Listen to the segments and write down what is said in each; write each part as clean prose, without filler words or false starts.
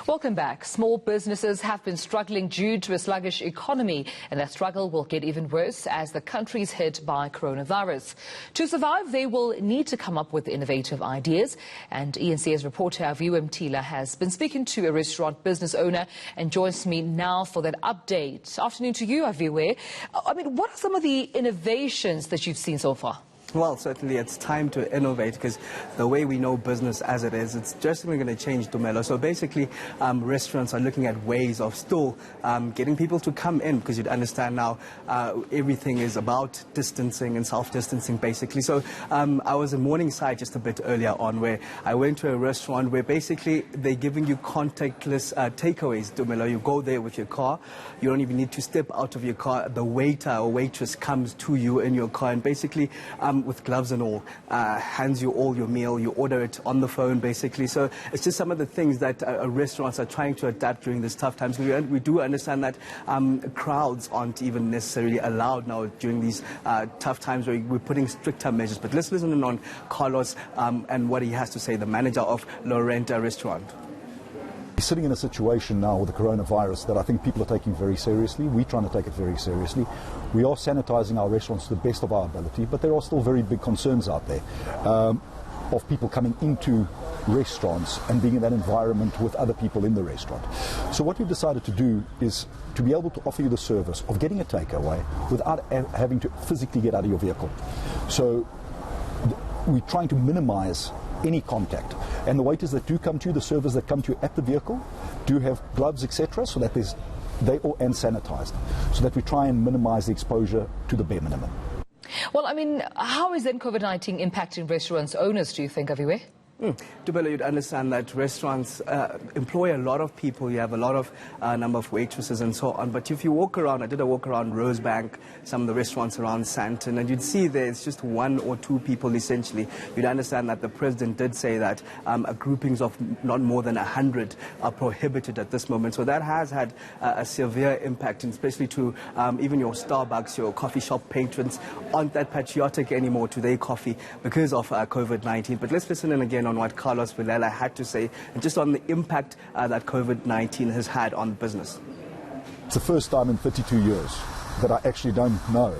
Welcome back. Small businesses have been struggling due to a sluggish economy, and that struggle will get even worse as the country is hit by coronavirus. To survive, they will need to come up with innovative ideas. And ENCA's reporter Aviwe Mtila has been speaking to a restaurant business owner and joins me now for that update. Afternoon to you, Aviwe. What are some of the innovations that you've seen so far? Well, certainly it's time to innovate because the way we know business as it is, it's just going to change, Dumelo. So basically, restaurants are looking at ways of still getting people to come in because you'd understand now everything is about distancing and self-distancing, basically. So I was in Morningside just a bit earlier on where I went to a restaurant where basically they're giving you contactless takeaways, Dumelo. You go there with your car. You don't even need to step out of your car. The waiter or waitress comes to you in your car and basically with gloves and all, hands you all your meal, you order it on the phone basically. So it's just some of the things that restaurants are trying to adapt during this tough times. We do understand that crowds aren't even necessarily allowed now during these tough times where we're putting stricter measures. But let's listen in on Carlos and what he has to say, the manager of Lorenta restaurant. We're sitting in a situation now with the coronavirus that I think people are taking very seriously. We're trying to take it very seriously. We are sanitizing our restaurants to the best of our ability, but there are still very big concerns out there of people coming into restaurants and being in that environment with other people in the restaurant. So what we've decided to do is to be able to offer you the service of getting a takeaway without having to physically get out of your vehicle. So we're trying to minimize any contact, and the waiters that do come to you, the servers that come to you at the vehicle, do have gloves, etc., so that they all and sanitized, so that we try and minimize the exposure to the bare minimum. Well, how is then COVID-19 impacting restaurants owners, do you think, Aviwe? Dubelo, you'd understand that restaurants employ a lot of people. You have a lot of number of waitresses and so on. But if you walk around, I did a walk around Rosebank, some of the restaurants around Sandton, and you'd see there's just one or two people essentially. You'd understand that the president did say that groupings of not more than 100 are prohibited at this moment. So that has had a severe impact, especially to even your Starbucks, your coffee shop patrons aren't that patriotic anymore to their coffee because of COVID-19. But let's listen in again on what Carlos Vilela had to say and just on the impact that COVID-19 has had on business. It's the first time in 32 years that I actually don't know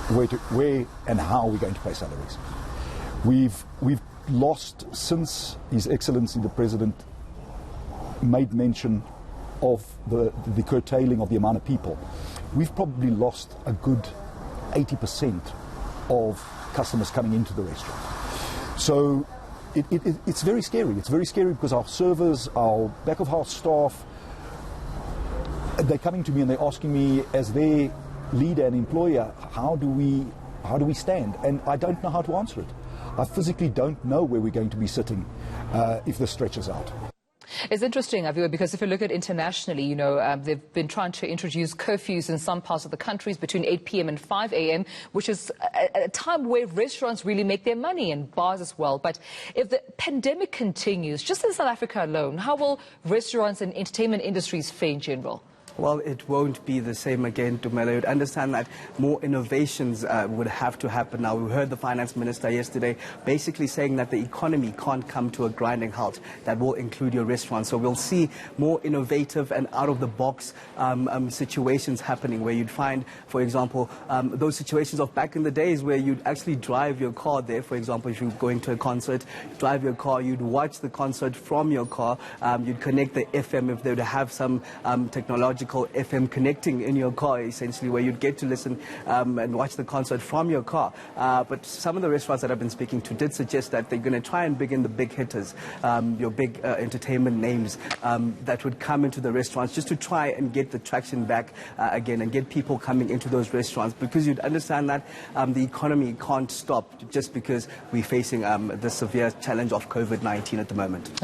where and how we're going to pay salaries. We've lost, since His Excellency the President made mention of the curtailing of the amount of people, we've probably lost a good 80% of customers coming into the restaurant. So it's very scary. It's very scary because our servers, our back of house staff, they're coming to me and they're asking me as their leader and employer, how do we stand? And I don't know how to answer it. I physically don't know where we're going to be sitting if this stretches out. It's interesting, Aviwe, because if you look at internationally, they've been trying to introduce curfews in some parts of the countries between 8 p.m. and 5 a.m., which is a time where restaurants really make their money and bars as well. But if the pandemic continues, just in South Africa alone, how will restaurants and entertainment industries fare in general? Well, it won't be the same again, Dumelo. You'd understand that more innovations would have to happen now. We heard the finance minister yesterday basically saying that the economy can't come to a grinding halt. That will include your restaurants. So we'll see more innovative and out-of-the-box situations happening where you'd find, for example, those situations of back in the days where you'd actually drive your car there. For example, if you're going to a concert, drive your car, you'd watch the concert from your car. You'd connect the FM if they would have some technological FM connecting in your car, essentially, where you'd get to listen and watch the concert from your car. But some of the restaurants that I've been speaking to did suggest that they're going to try and bring in the big hitters, your big entertainment names that would come into the restaurants just to try and get the traction back again and get people coming into those restaurants, because you'd understand that the economy can't stop just because we're facing the severe challenge of COVID-19 at the moment.